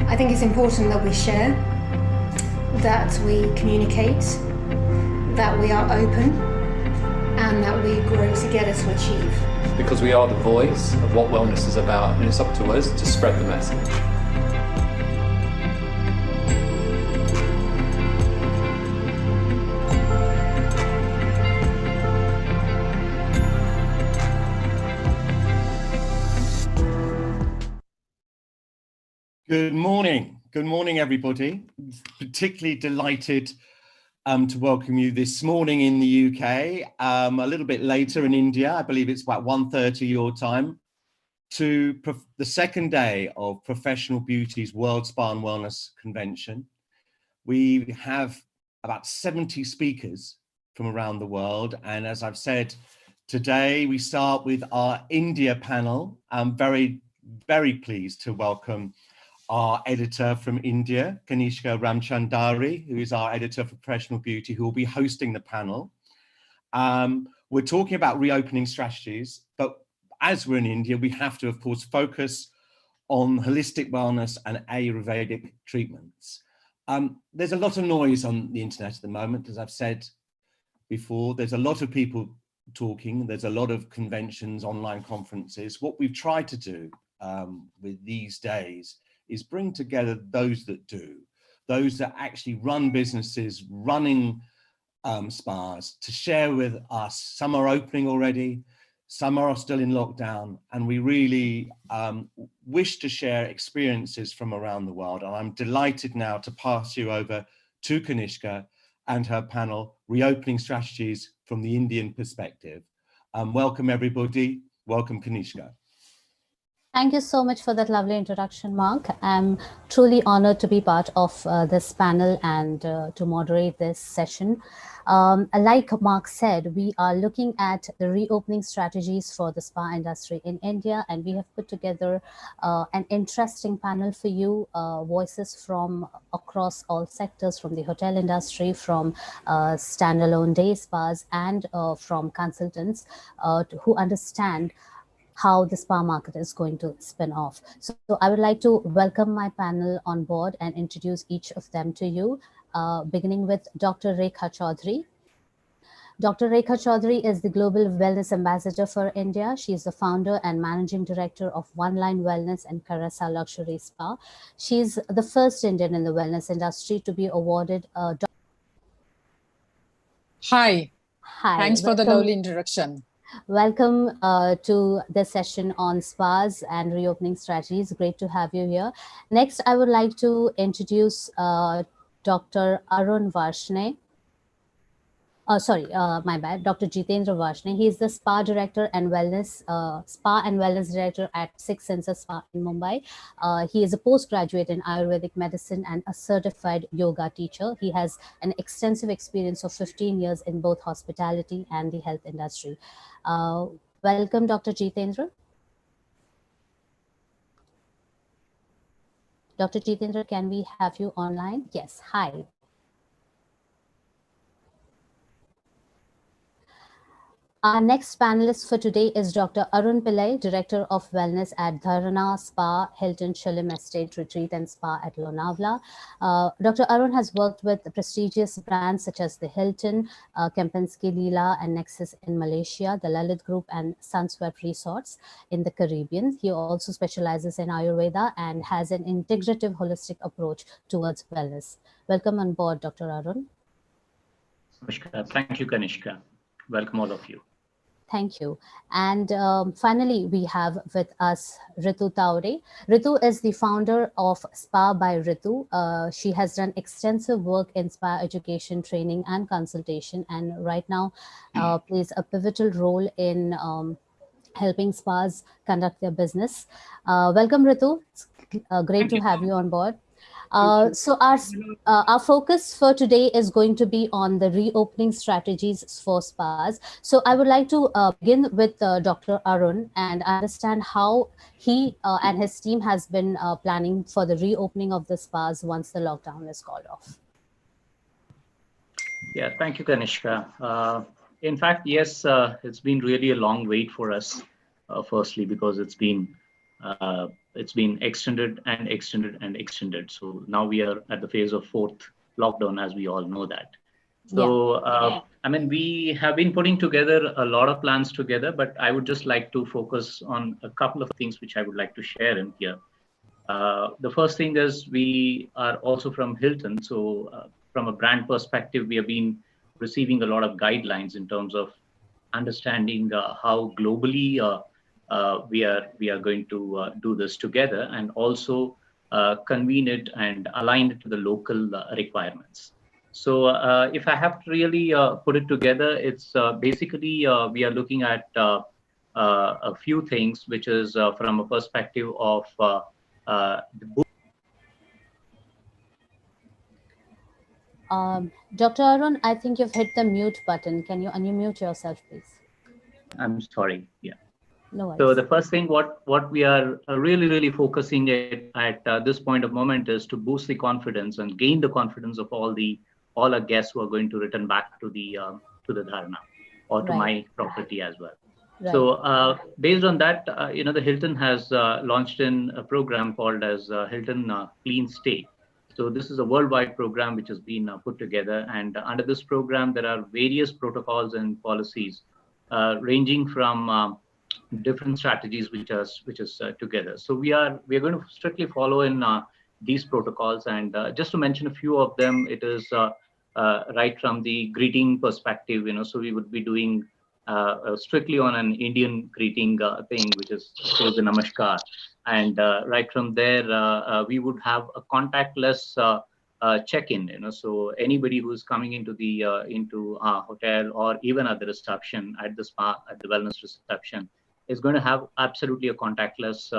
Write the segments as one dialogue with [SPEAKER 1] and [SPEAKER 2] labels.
[SPEAKER 1] I think it's important that we share, that we communicate, that we are open, and that we grow together to achieve.
[SPEAKER 2] Because we are the voice of what wellness is about, and it's up to us to spread the message.
[SPEAKER 3] Good morning, everybody. Particularly delighted to welcome you this morning in the UK, a little bit later in India. I believe it's about 1:30 your time, to the second day of Professional Beauty's World Spa and Wellness Convention. We have about 70 speakers from around the world. And as I've said, today we start with our India panel. I'm very, very pleased to welcome our editor from India, Kanishka Ramchandani, who is our editor for Professional Beauty, who will be hosting the panel. We're talking about reopening strategies, but as we're in India, we have to, of course, focus on holistic wellness and Ayurvedic treatments. There's a lot of noise on the internet at the moment, as I've said before. There's a lot of people talking. There's a lot of conventions, online conferences. What we've tried to do with these days is bring together those that do, those that actually run businesses, running spas, to share with us. Some are opening already, some are still in lockdown, and we really wish to share experiences from around the world. And I'm delighted now to pass you over to Kanishka and her panel, Reopening Strategies from the Indian Perspective. Welcome everybody, welcome Kanishka.
[SPEAKER 4] Thank you so much for that lovely introduction, Mark. I'm truly honored to be part of this panel and to moderate this session. Like Mark said, we are looking at the reopening strategies for the spa industry in India, and we have put together an interesting panel for you, voices from across all sectors, from the hotel industry, from standalone day spas, and from consultants who understand how the spa market is going to spin off. So I would like to welcome my panel on board and introduce each of them to you, beginning with Dr. Rekha Chaudhary. Dr. Rekha Chaudhary is the Global Wellness Ambassador for India. She is the founder and managing director of One Line Wellness and Caressa Luxury Spa. She's the first Indian in the wellness industry to be awarded a
[SPEAKER 5] Hi. Thanks for the
[SPEAKER 4] welcome.
[SPEAKER 5] lovely introduction.
[SPEAKER 4] Welcome to the session on spas and reopening strategies. Great to have you here. Next, I would like to introduce Dr. Arun Varshney. My bad, Dr. Jitendra Varshney. He is the Spa Director and Wellness, Spa and Wellness Director at Six Senses Spa in Mumbai. He is a postgraduate in Ayurvedic medicine and a certified yoga teacher. He has an extensive experience of 15 years in both hospitality and the health industry. Welcome, Dr. Jitendra. Dr. Jitendra, can we have you online? Yes, hi. Our next panelist for today is Dr. Arun Pillai, Director of Wellness at Dharana Spa, Hilton Chilim Estate Retreat and Spa at Lonavala. Dr. Arun has worked with prestigious brands such as the Hilton, Kempinski Leela and Nexus in Malaysia, the Lalit Group and Sunswept Resorts in the Caribbean. He also specializes in Ayurveda and has an integrative holistic approach towards wellness. Welcome on board, Dr. Arun.
[SPEAKER 6] Thank you, Kanishka. Welcome all of you.
[SPEAKER 4] Thank you. And finally, we have with us Ritu Taure. Ritu is the founder of Spa by Ritu. She has done extensive work in spa education, training, and consultation, and right now plays a pivotal role in helping spas conduct their business. Welcome, Ritu. It's great to have you on board. So our focus for today is going to be on the reopening strategies for spas. So I would like to begin with Dr. Arun and understand how he and his team has been planning for the reopening of the spas once the lockdown is called off.
[SPEAKER 6] Yeah, thank you, Kanishka. In fact, yes, it's been really a long wait for us, firstly, because it's been it's been extended and extended and extended. So now we are at the phase of fourth lockdown, as we all know that. So, I mean, we have been putting together a lot of plans together, but I would just like to focus on a couple of things which I would like to share in here. The first thing is we are also from Hilton. So from a brand perspective, we have been receiving a lot of guidelines in terms of understanding how globally we are going to do this together, and also convene it and align it to the local requirements. So if I have to really put it together, it's basically we are looking at a few things, which is from a perspective of
[SPEAKER 4] Dr. Arun, I think you've hit the mute button. Can you unmute yourself, please?
[SPEAKER 6] I'm sorry. Yeah.
[SPEAKER 4] No worries.
[SPEAKER 6] So the first thing, what we are really focusing at this point of moment is to boost the confidence and gain the confidence of all our guests who are going to return back to the dharana or to my property as well. Right. So based on that, the Hilton has launched in a program called as Hilton Clean Stay. So this is a worldwide program which has been put together, and under this program there are various protocols and policies ranging from different strategies which is together. So we are going to strictly follow in these protocols, and just to mention a few of them, it is right from the greeting perspective. So we would be doing strictly on an Indian greeting thing, which is the namaskar, and right from there we would have a contactless check-in. So anybody who's coming into the into our hotel or even at the reception, at the spa, at the wellness reception, is going to have absolutely a contactless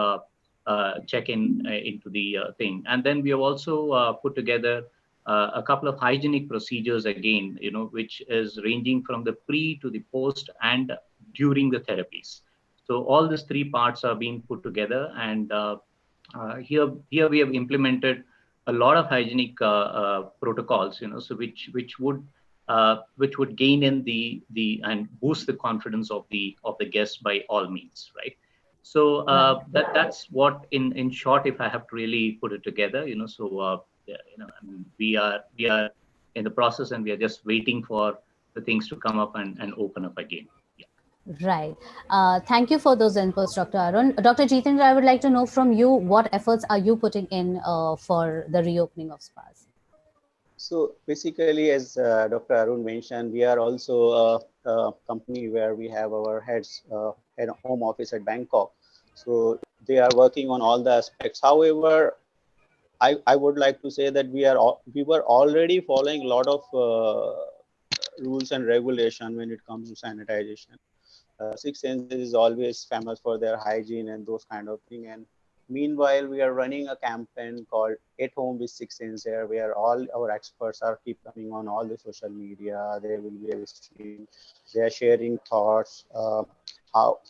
[SPEAKER 6] check-in into the thing. And then we have also put together a couple of hygienic procedures again, which is ranging from the pre to the post and during the therapies. So all these three parts are being put together, and here we have implemented a lot of hygienic protocols, so which would gain in the and boost the confidence of the guests by all means, right? So that's what in short, if I have to really put it together, so I mean, we are in the process, and we are just waiting for the things to come up and open up again.
[SPEAKER 4] Right. Thank you for those inputs, Dr. Arun. Dr. Jitendra, I would like to know from you, what efforts are you putting in for the reopening of spas?
[SPEAKER 7] So basically, as Dr. Arun mentioned, we are also a company where we have our head home office at Bangkok. So they are working on all the aspects. However, I would like to say that we were already following a lot of rules and regulation when it comes to sanitization. Six Senses is always famous for their hygiene and those kind of thing. And meanwhile, we are running a campaign called At Home with Six Senses, where all our experts are keep coming on all the social media. There will be a stream. They are sharing thoughts,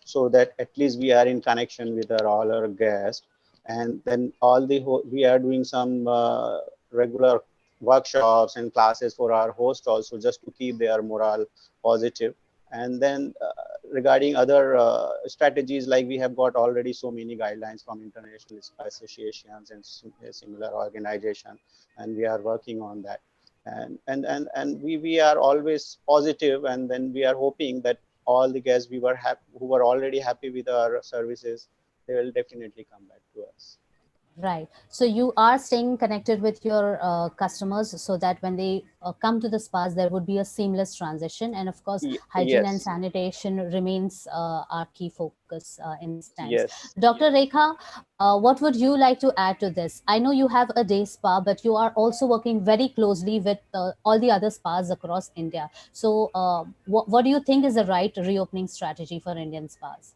[SPEAKER 7] so that at least we are in connection with all our guests. And then we are doing some regular workshops and classes for our host also, just to keep their morale positive. And then regarding other strategies, like we have got already so many guidelines from international associations and similar organizations, and we are working on that. And we are always positive, and then we are hoping that all the guests who were already happy with our services, they will definitely come back to us.
[SPEAKER 4] Right. So you are staying connected with your customers, so that when they come to the spas, there would be a seamless transition. And of course, hygiene and sanitation remains our key focus in this time.
[SPEAKER 7] Yes.
[SPEAKER 4] Dr. Rekha, what would you like to add to this? I know you have a day spa, but you are also working very closely with all the other spas across India. So what do you think is the right reopening strategy for Indian spas?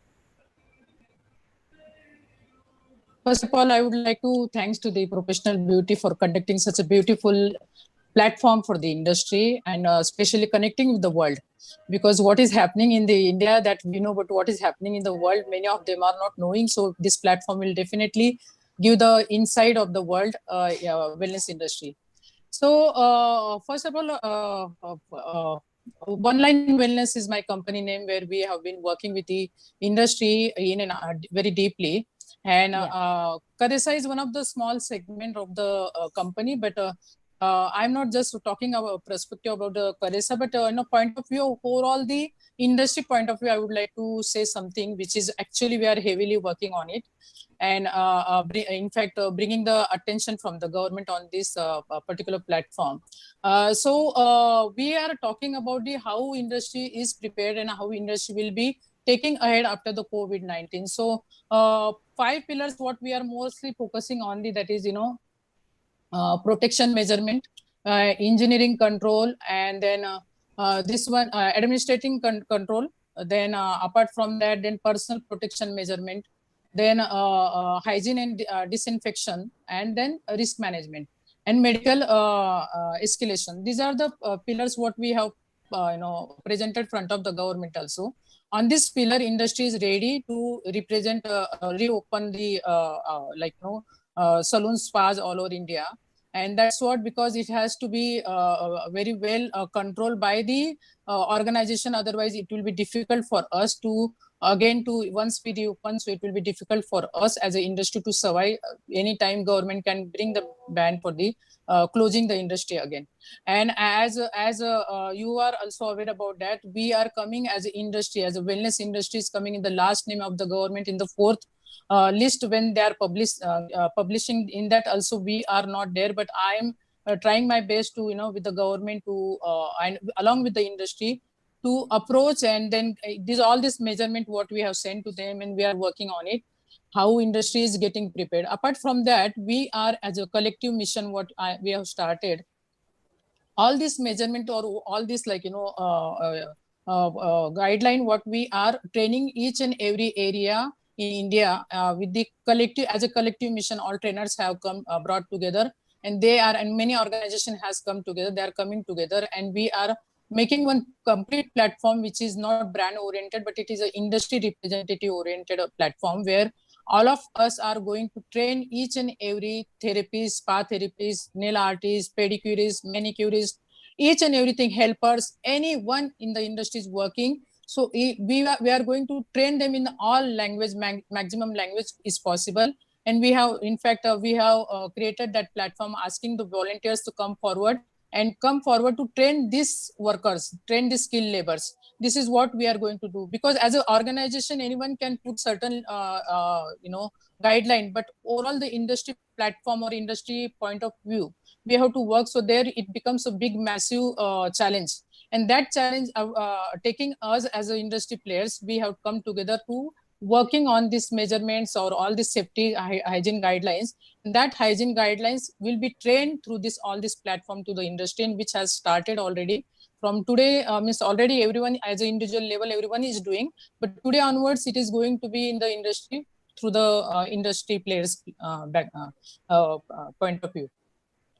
[SPEAKER 5] First of all, I would like to thanks to the Professional Beauty for conducting such a beautiful platform for the industry, and especially connecting with the world. Because what is happening in the India that we know, but what is happening in the world, many of them are not knowing. So this platform will definitely give the insight of the world wellness industry. So first of all, One Line Wellness is my company name, where we have been working with the industry very deeply. And
[SPEAKER 4] Yeah.
[SPEAKER 5] Carissa is one of the small segment of the company, but I'm not just talking about perspective about the Carissa, but point of view, overall the industry point of view, I would like to say something which is actually we are heavily working on it. And in fact, bringing the attention from the government on this particular platform. We are talking about the how industry is prepared and how industry will be taking ahead after the COVID-19. So 5 pillars, what we are mostly focusing on, that is, protection measurement, engineering control, and then this one, administrating control. Then apart from that, then personal protection measurement, then hygiene and disinfection, and then risk management and medical escalation. These are the pillars what we have presented front of the government also. On this pillar, industry is ready to represent, reopen the saloon spas all over India. And that's what, because it has to be very well controlled by the organization. Otherwise, it will be difficult for us to again to once we reopen. So it will be difficult for us as an industry to survive. Anytime government can bring the ban for the closing the industry again. And as you are also aware about that, we are coming as an industry, as a wellness industry is coming in the last name of the government in the 4th list when they are publishing. In that also we are not there, but I am trying my best to with the government to and along with the industry to approach, and then all this measurement what we have sent to them, and we are working on it, how industry is getting prepared. Apart from that, we are as a collective mission we have started all this measurement or all this guideline what we are training each and every area in India with the collective, as a collective mission. All trainers have come brought together, and many organization has come together. They are coming together, and we are making one complete platform which is not brand oriented, but it is an industry representative oriented platform where all of us are going to train each and every therapist, spa therapist, nail artist, pedicurist, manicurist, each and everything, helpers, anyone in the industry is working. So we are going to train them in all language, maximum language is possible. And we have, in fact, we have created that platform asking the volunteers to come forward to train these workers, train these skilled laborers. This is what we are going to do, because as an organization, anyone can put certain, guideline, but overall the industry platform or industry point of view, we have to work. So there it becomes a big, massive challenge. And that challenge, taking us as an industry players, we have come together to working on these measurements or all the safety hygiene guidelines. And that hygiene guidelines will be trained through all this platform to the industry, which has started already. From today, means already everyone as an individual level, everyone is doing. But today onwards, it is going to be in the industry through the industry players point of view.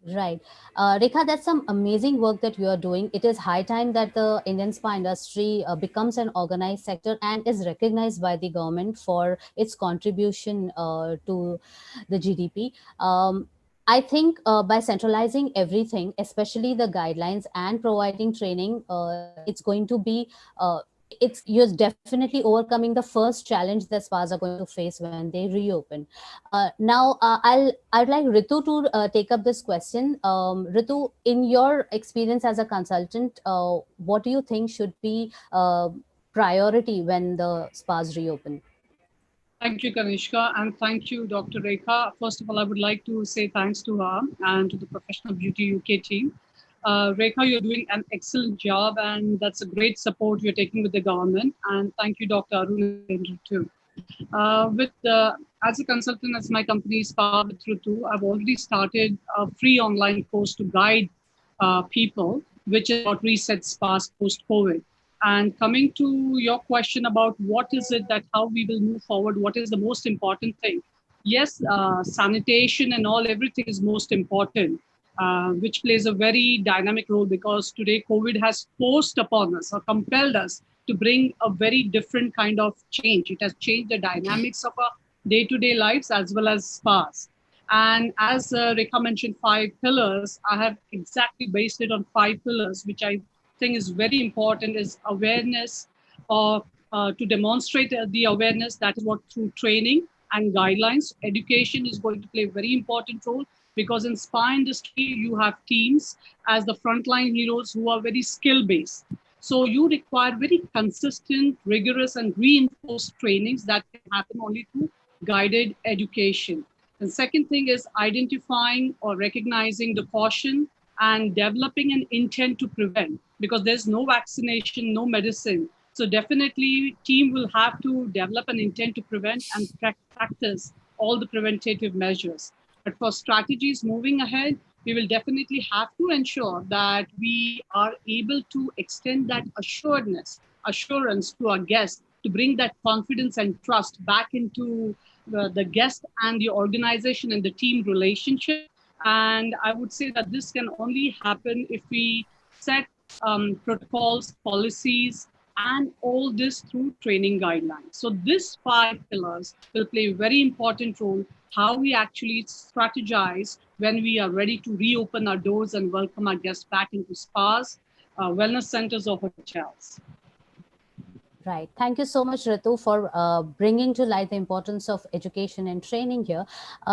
[SPEAKER 4] Right. Rekha, that's some amazing work that you are doing. It is high time that the Indian spa industry becomes an organized sector and is recognized by the government for its contribution to the GDP. I think by centralizing everything, especially the guidelines and providing training, it's going to be you're definitely overcoming the first challenge that spas are going to face when they reopen. Now, I'd like Ritu to take up this question. Ritu, in your experience as a consultant, what do you think should be priority when the spas reopen?
[SPEAKER 8] Thank you, Kanishka, and thank you, Dr. Rekha. First of all, I would like to say thanks to her and to the Professional Beauty UK team. Rekha, you're doing an excellent job, and that's a great support you're taking with the government. And thank you, Dr. Arun, too. As a consultant, as my company Spa with Ritu, I've already started a free online course to guide people, which is about reset spas post-COVID. And coming to your question about what is it that how we will move forward, what is the most important thing? Yes, sanitation and everything is most important, which plays a very dynamic role, because today COVID has forced upon us or compelled us to bring a very different kind of change. It has changed the dynamics of our day-to-day lives as well as spas. And as Rekha mentioned, 5 pillars, I have exactly based it on 5 pillars, which I think is very important, is awareness, or to demonstrate the awareness, that is what through training and guidelines. Education is going to play a very important role, because in spa industry, you have teams as the frontline heroes who are very skill-based. So you require very consistent, rigorous, and reinforced trainings that can happen only through guided education. And second thing is identifying or recognizing the caution and developing an intent to prevent, because there's no vaccination, no medicine. So definitely team will have to develop an intent to prevent and practice all the preventative measures. But for strategies moving ahead, we will definitely have to ensure that we are able to extend that assurance to our guests, to bring that confidence and trust back into the guest and the organization and the team relationship. And I would say that this can only happen if we set protocols, policies, and all this through training guidelines. So these 5 pillars will play a very important role, how we actually strategize when we are ready to reopen our doors and welcome our guests back into spas, wellness centers, or hotels.
[SPEAKER 4] Right. Thank you so much, Ritu, for bringing to light the importance of education and training here.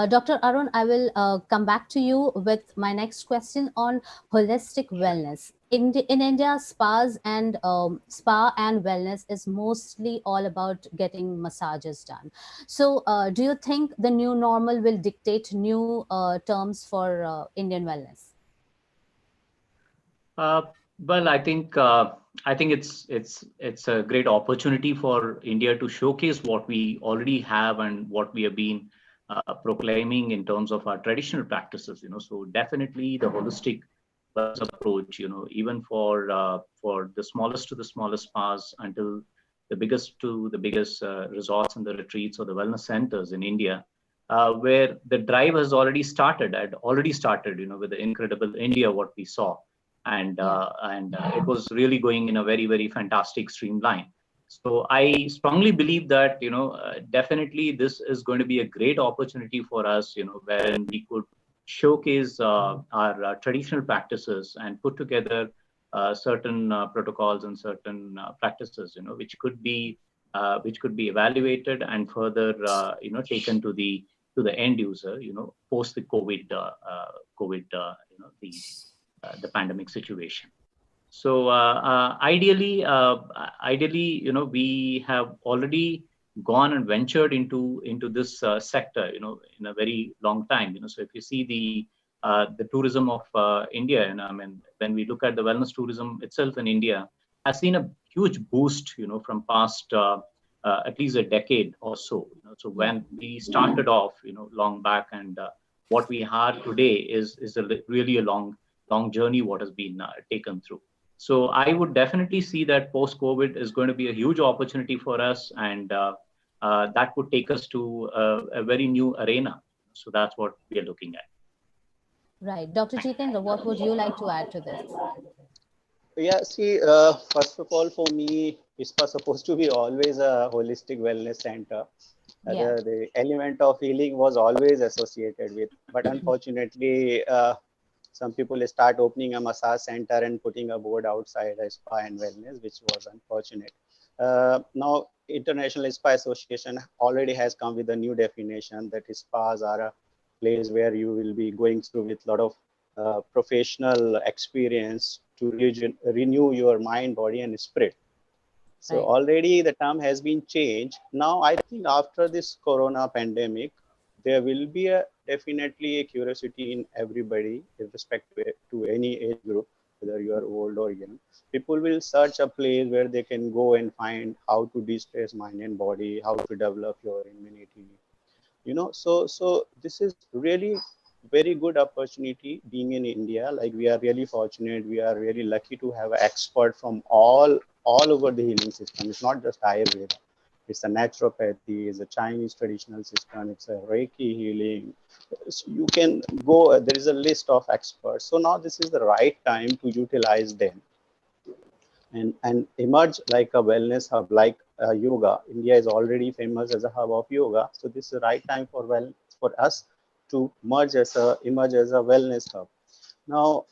[SPEAKER 4] Dr. Arun, I will come back to you with my next question on holistic wellness. In India, spa and wellness is mostly all about getting massages done. So do you think the new normal will dictate new terms for Indian wellness?
[SPEAKER 6] Well, I think it's a great opportunity for India to showcase what we already have and what we have been proclaiming in terms of our traditional practices. So definitely the holistic wellness approach. Even for the smallest to the smallest spas until the biggest to the biggest resorts and the retreats or the wellness centers in India, where the drive has already started. With the Incredible India, what we saw. And it was really going in a very, very fantastic streamline. So I strongly believe that definitely this is going to be a great opportunity for us, wherein we could showcase our traditional practices and put together certain protocols and certain practices, which could be evaluated and further taken to the end user, post the COVID the pandemic situation. So ideally, we have already gone and ventured into this sector, in a very long time. So if you see the tourism of India, and I mean, when we look at the wellness tourism itself in India, has seen a huge boost, from past at least a decade or so. So when we started off, long back, and what we have today is really a long journey what has been taken through. So I would definitely see that post-COVID is going to be a huge opportunity for us, and that would take us to a very new arena. So that's what we are looking at.
[SPEAKER 4] Right. Dr. Jitendra, what would you like to add to this?
[SPEAKER 7] Yeah, see, first of all, for me, ISPA supposed to be always a holistic wellness center. The element of healing was always associated with, but unfortunately, some people start opening a massage center and putting a board outside a spa and wellness, which was unfortunate. Now, International Spa Association already has come with a new definition that spas are a place where you will be going through with a lot of professional experience to renew your mind, body, and spirit. So already the term has been changed. Now, I think after this corona pandemic, there will be definitely a curiosity in everybody with respect to any age group, whether you are old or young. People will search a place where they can go and find how to de-stress mind and body, how to develop your immunity. So this is really very good opportunity being in India. Like, we are really fortunate. We are really lucky to have an expert from all over the healing system. It's not just Ayurveda. It's a naturopathy, it's a Chinese traditional system, it's a Reiki healing. So you can go, there is a list of experts. So now this is the right time to utilize them and emerge like a wellness hub, like yoga. India is already famous as a hub of yoga. So this is the right time for us to emerge as a wellness hub. Now,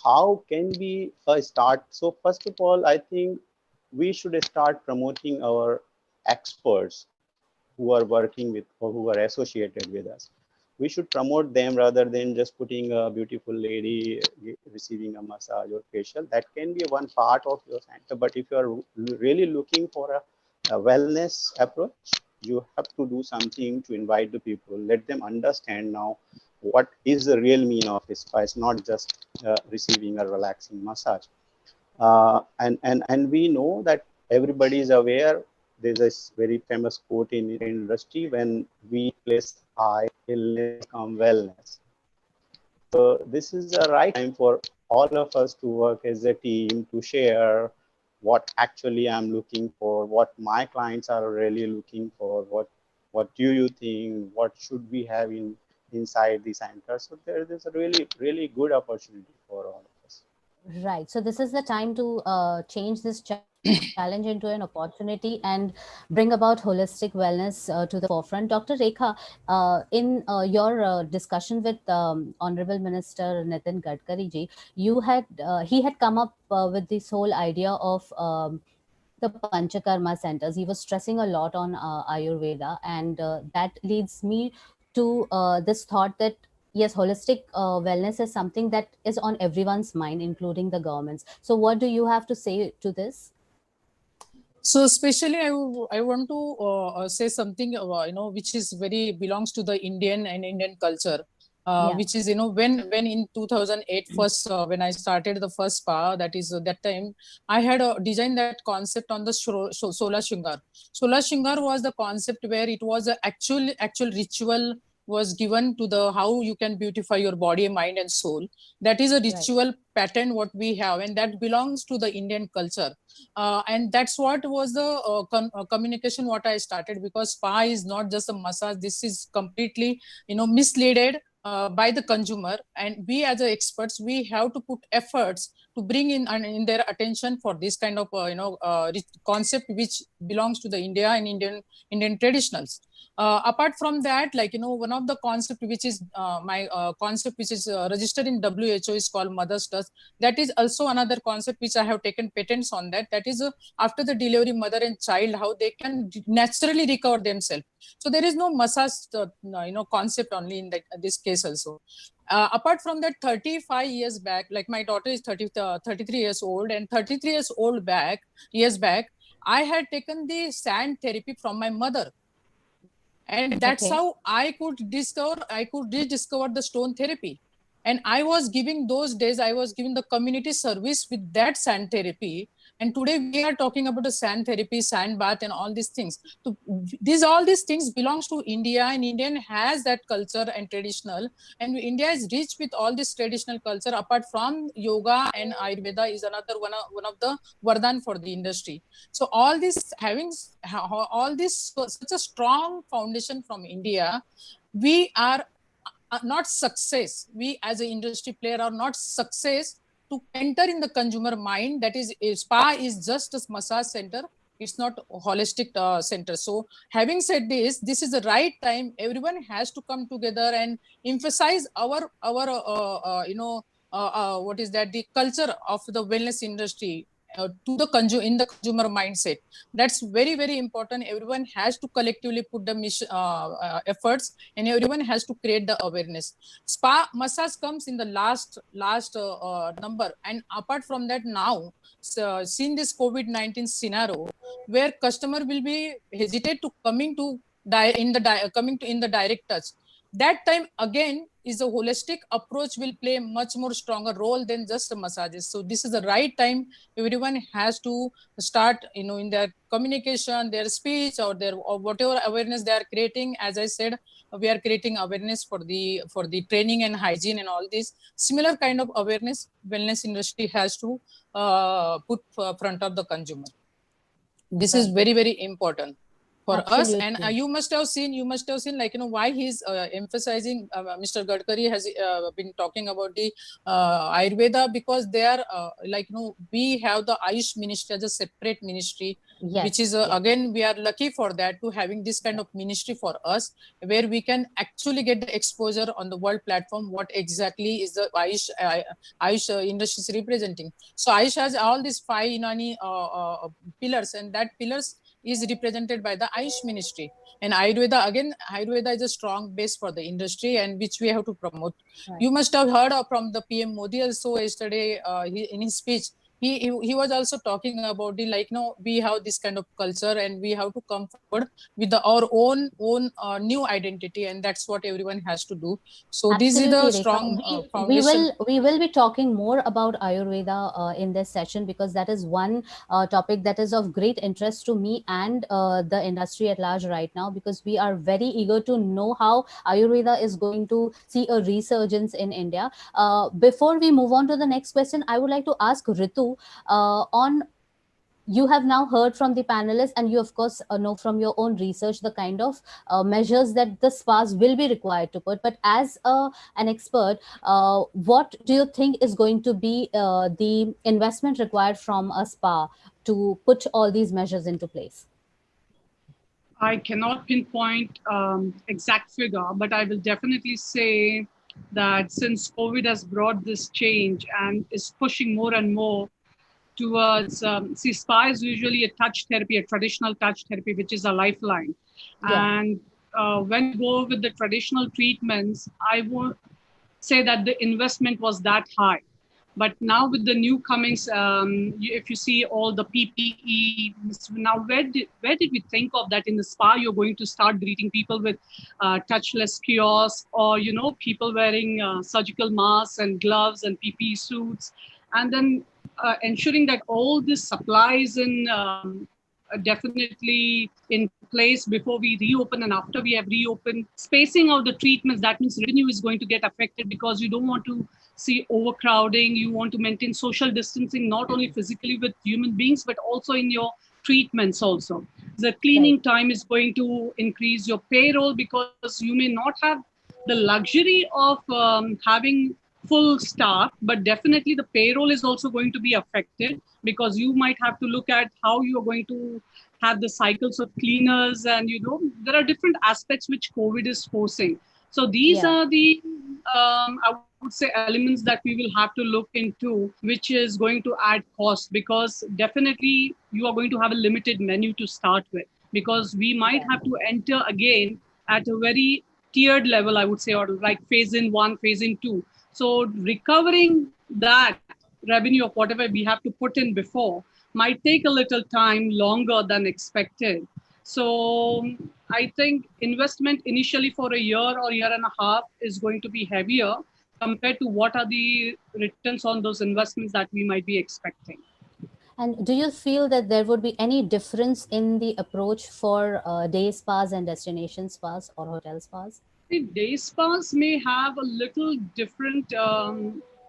[SPEAKER 7] how can we start? So first of all, I think we should start promoting our experts who are working with or who are associated with us. We should promote them rather than just putting a beautiful lady receiving a massage or facial. That can be one part of your center, but if you are really looking for a wellness approach, you have to do something to invite the people, let them understand now what is the real meaning of spa. It's not just receiving a relaxing massage. And we know that everybody is aware. There's this very famous quote in the industry: when we place high, illness come wellness. So this is the right time for all of us to work as a team to share what actually I'm looking for, what my clients are really looking for, what do you think, what should we have inside the center. So there's a really good opportunity for all of us.
[SPEAKER 4] Right. So this is the time to change this challenge into an opportunity and bring about holistic wellness to the forefront. Dr. Rekha, in your discussion with Honorable Minister Nitin Gadkari ji, he had come up with this whole idea of the Panchakarma centers. He was stressing a lot on Ayurveda, and that leads me to this thought that yes, holistic wellness is something that is on everyone's mind, including the governments. So what do you have to say to this?
[SPEAKER 5] So especially I want to say something which is very belongs to the Indian and Indian culture, which is when in 2008 first when I started the first spa, that is that time I had designed that concept on the Sola Shingar. Sola Shingar was the concept where it was a actual ritual was given to the how you can beautify your body, mind, and soul. That is a ritual pattern what we have, and that belongs to the Indian culture. And that's what was the communication what I started, because spa is not just a massage. This is completely misleaded by the consumer, and we as experts, we have to put efforts to bring in their attention for this kind of concept which belongs to the India and Indian traditionals. Apart from that, one of the concept which is my concept which is registered in WHO is called Mother's Touch. That is also another concept which I have taken patents on. That is after the delivery, mother and child, how they can naturally recover themselves. So there is no massage concept only in this case also. Apart from that, 35 years back, like my daughter is 33 years old, and 33 years back, I had taken the sand therapy from my mother. And that's how I could rediscover the stone therapy. And I was giving those days, I was giving the community service with that sand therapy. And today we are talking about the sand therapy, sand bath, and all these things. So all these things belongs to India, and Indian has that culture and traditional. And India is rich with all this traditional culture. Apart from yoga and Ayurveda is another one of the vardhan for the industry. So all this having all this such a strong foundation from India, we are not success. We as an industry player are not success to enter in the consumer mind. That is, a spa is just a massage center. It's not a holistic center. So having said this is the right time. Everyone has to come together and emphasize our what is that, the culture of the wellness industry to the consumer mindset. That's very, very important. Everyone has to collectively put the efforts, and everyone has to create the awareness. Spa massage comes in the last number. And apart from that, now seeing this COVID-19 scenario where customer will be hesitate to coming to in the direct touch, that time again is a holistic approach will play a much more stronger role than just the massages. So this is the right time. Everyone has to start in their communication, their speech, or whatever awareness they are creating. As I said, we are creating awareness for the training and hygiene and all this similar kind of awareness wellness industry has to put front of the consumer. This is very, very important for us. And you must have seen why he's emphasizing, Mr. Gadkari has been talking about the Ayurveda, because they are we have the Ayush ministry as a separate ministry, which is again, we are lucky for that, to having this kind of ministry for us, where we can actually get the exposure on the world platform, what exactly is the Ayush industry is representing. So Ayush has all these 5 pillars, and that pillars is represented by the Ayush Ministry. And Ayurveda, again, Ayurveda is a strong base for the industry and which we have to promote.
[SPEAKER 4] Right.
[SPEAKER 5] You must have heard from the PM Modi also yesterday in his speech. He was also talking about the we have this kind of culture and we have to come forward with our own new identity, and that's what everyone has to do. So this is
[SPEAKER 4] Absolutely,
[SPEAKER 5] the
[SPEAKER 4] Rekha.
[SPEAKER 5] strong
[SPEAKER 4] We
[SPEAKER 5] foundation.
[SPEAKER 4] will be talking more about Ayurveda in this session, because that is one topic that is of great interest to me and the industry at large right now, because we are very eager to know how Ayurveda is going to see a resurgence in India. Before we move on to the next question, I would like to ask Ritu on, you have now heard from the panelists, and you of course know from your own research the kind of measures that the spas will be required to put. But as an expert, what do you think is going to be the investment required from a spa to put all these measures into place?
[SPEAKER 8] I cannot pinpoint exact figure, but I will definitely say that since COVID has brought this change and is pushing more and more towards, see, spa is usually a touch therapy, a traditional touch therapy, which is a lifeline.
[SPEAKER 4] Yeah.
[SPEAKER 8] And when you go with the traditional treatments, I won't say that the investment was that high. But now with the new comings, if you see all the PPE, now where did we think of that in the spa? You're going to start greeting people with touchless kiosks, or people wearing surgical masks and gloves and PPE suits, and then ensuring that all this supplies in definitely in place before we reopen and after we have reopened. Spacing out the treatments, that means revenue is going to get affected because you don't want to see overcrowding. You want to maintain social distancing, not only physically with human beings, but also in your treatments also. The cleaning time is going to increase your payroll because you may not have the luxury of having full staff, but definitely the payroll is also going to be affected because you might have to look at how you are going to have the cycles of cleaners, and there are different aspects which COVID is forcing. So these are the I would say elements that we will have to look into, which is going to add cost, because definitely you are going to have a limited menu to start with, because we might have to enter again at a very tiered level, I would say, or like phase in 1, phase in 2. So recovering that revenue of whatever we have to put in before might take a little time longer than expected. So I think investment initially for a year or year and a half is going to be heavier compared to what are the returns on those investments that we might be expecting.
[SPEAKER 4] And do you feel that there would be any difference in the approach for day spas and destination spas or hotel spas?
[SPEAKER 8] Day spas may have a little different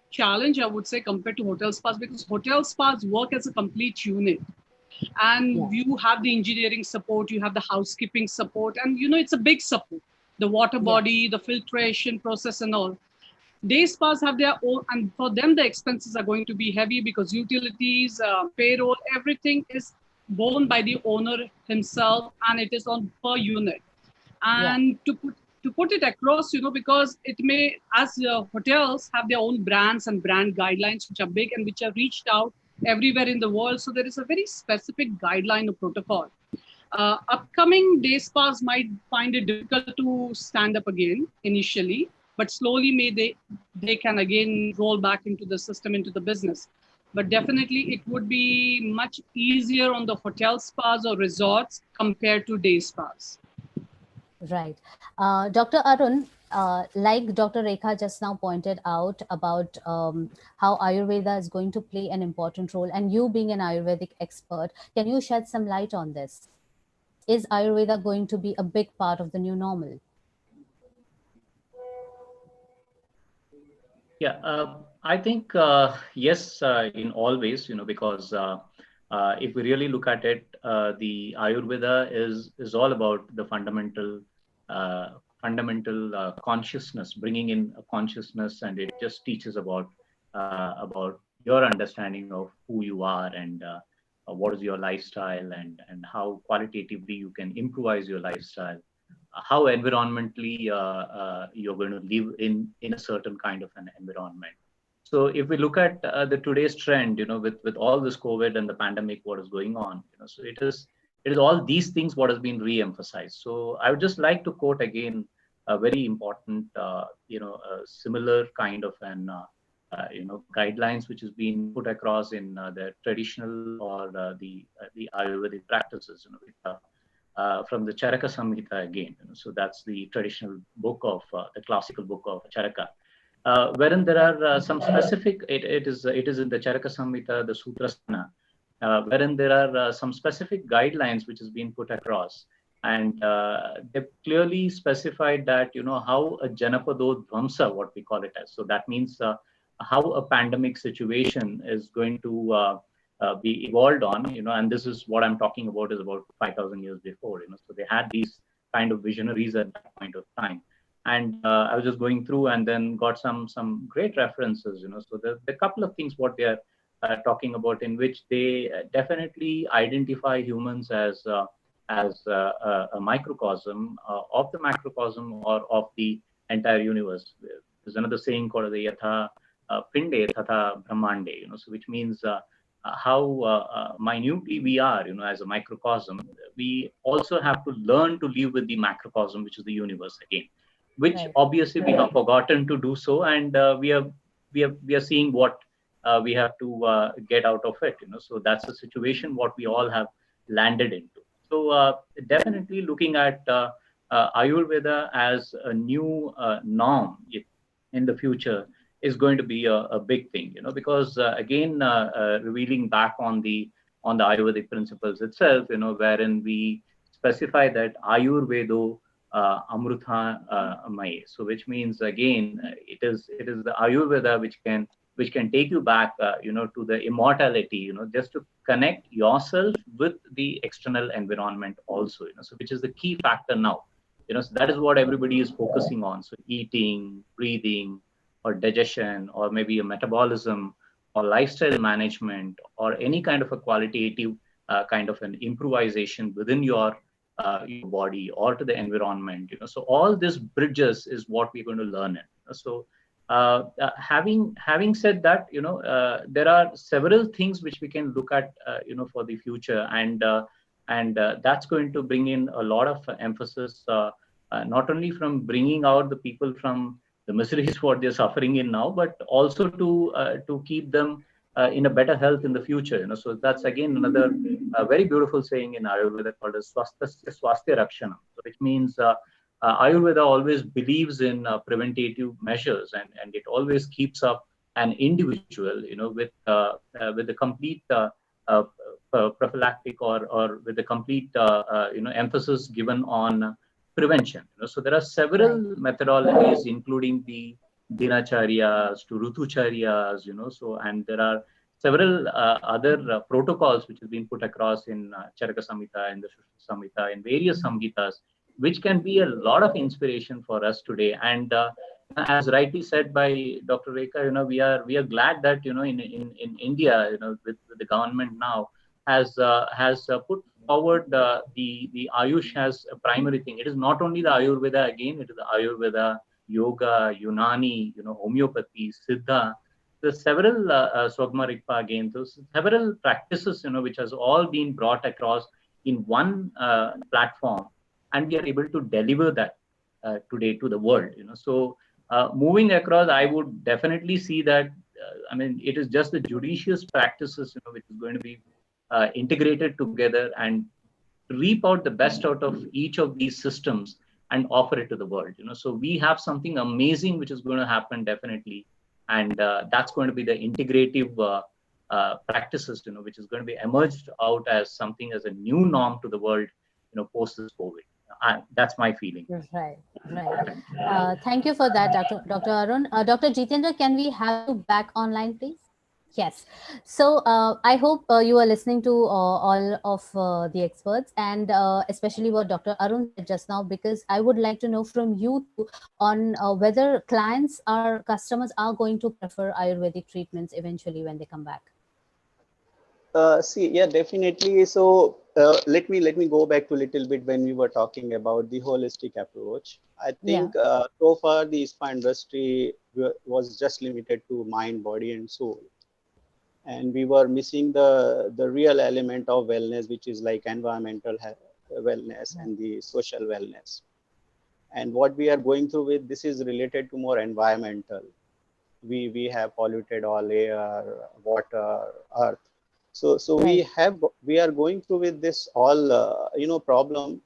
[SPEAKER 8] challenge, I would say, compared to hotel spas, because hotel spas work as a complete unit. And you have the engineering support, you have the housekeeping support, and it's a big support. The water body, the filtration process and all. Day spas have their own, and for them the expenses are going to be heavy because utilities, payroll, everything is borne by the owner himself, and it is on per unit. And to put it across, because it may, as hotels have their own brands and brand guidelines, which are big and which are reached out everywhere in the world. So there is a very specific guideline or protocol. Upcoming day spas might find it difficult to stand up again initially, but slowly they can again roll back into the system, into the business. But definitely it would be much easier on the hotel spas or resorts compared to day spas.
[SPEAKER 4] Right. Dr. Arun, like Dr. Rekha just now pointed out about how Ayurveda is going to play an important role, and you being an Ayurvedic expert, can you shed some light on this? Is Ayurveda going to be a big part of the new normal?
[SPEAKER 6] Yeah, I think yes, in all ways, because if we really look at it, the Ayurveda is all about the fundamental consciousness, bringing in a consciousness, and it just teaches about your understanding of who you are and what is your lifestyle, and how qualitatively you can improvise your lifestyle, how environmentally you're going to live in a certain kind of an environment. So if we look at the today's trend, with all this COVID and the pandemic, what is going on, so it is it is all these things what has been re-emphasized. So I would just like to quote again a very important, similar kind of an, guidelines which has been put across in the traditional or the Ayurvedic practices, from the Charaka Samhita again. So that's the traditional book of the classical book of Charaka, wherein there are some specific. It is in the Charaka Samhita, the Sutrasthana, wherein there are some specific guidelines which has been put across, and they've clearly specified that how a Janapado Dvamsa, what we call it as. So that means how a pandemic situation is going to be evolved on, and this is what I'm talking about is about 5,000 years before, so they had these kind of visionaries at that point of time. And I was just going through and then got some great references, so there's a couple of things what they are talking about, in which they definitely identify humans as a microcosm of the macrocosm or of the entire universe. There's another saying called the Yatha Pinde Tatha Brahmande, so which means how minutely we are, as a microcosm. We also have to learn to live with the macrocosm, which is the universe again, which obviously we have forgotten to do so, and we are seeing what we have to get out of it. So that's the situation what we all have landed into. So definitely looking at Ayurveda as a new norm in the future is going to be a big thing, because again, revealing back on the Ayurvedic principles itself, wherein we specify that Ayurvedo Amrutha May. So which means again, it is the Ayurveda which can take you back, to the immortality, just to connect yourself with the external environment also, so which is the key factor now, so that is what everybody is focusing on. So eating, breathing, or digestion, or maybe a metabolism, or lifestyle management, or any kind of a qualitative kind of an improvisation within your body or to the environment. So all these bridges is what we're going to learn in. So having said that, there are several things which we can look at, for the future, and that's going to bring in a lot of emphasis, not only from bringing out the people from the miseries what they're suffering in now, but also to keep them in a better health in the future. So that's again another very beautiful saying in Ayurveda called as Swasthya Rakshana, which means Ayurveda always believes in preventative measures, and it always keeps up an individual, with the complete prophylactic or with the complete emphasis given on prevention. So there are several methodologies, including the dinacharyas to rutucharyas, so, and there are several other protocols which have been put across in Charaka Samhita and the Shushta Samhita and various Samhitas, which can be a lot of inspiration for us today. And as rightly said by Dr. Rekha, we are glad that in India, with the government now has put forward the Ayush as a primary thing. It is not only the Ayurveda again; it is the Ayurveda, Yoga, Unani, homeopathy, Siddha. There's several Swagma Rigpa again. Those several practices, which has all been brought across in one platform, and we are able to deliver that today to the world. So moving across, I would definitely see that. It is just the judicious practices, which is going to be integrated together and reap out the best out of each of these systems and offer it to the world. So we have something amazing which is going to happen definitely, and that's going to be the integrative practices, which is going to be emerged out as something as a new norm to the world, post this COVID. That's my feeling.
[SPEAKER 4] Right. Thank you for that, Dr. Arun. Dr. Jitendra, can we have you back online, please? Yes. So I hope you are listening to all of the experts, and especially what Dr. Arun said just now, because I would like to know from you too on whether clients or customers are going to prefer Ayurvedic treatments eventually when they come back.
[SPEAKER 7] Yeah, definitely. So let me go back to a little bit when we were talking about the holistic approach. I think so far the spa industry was just limited to mind, body, and soul. and we were missing the real element of wellness, which is like environmental wellness and the social wellness. And what we are going through with this is related to more environmental. We have polluted all air, water, earth. So
[SPEAKER 4] Right.
[SPEAKER 7] we are going through with this all problem.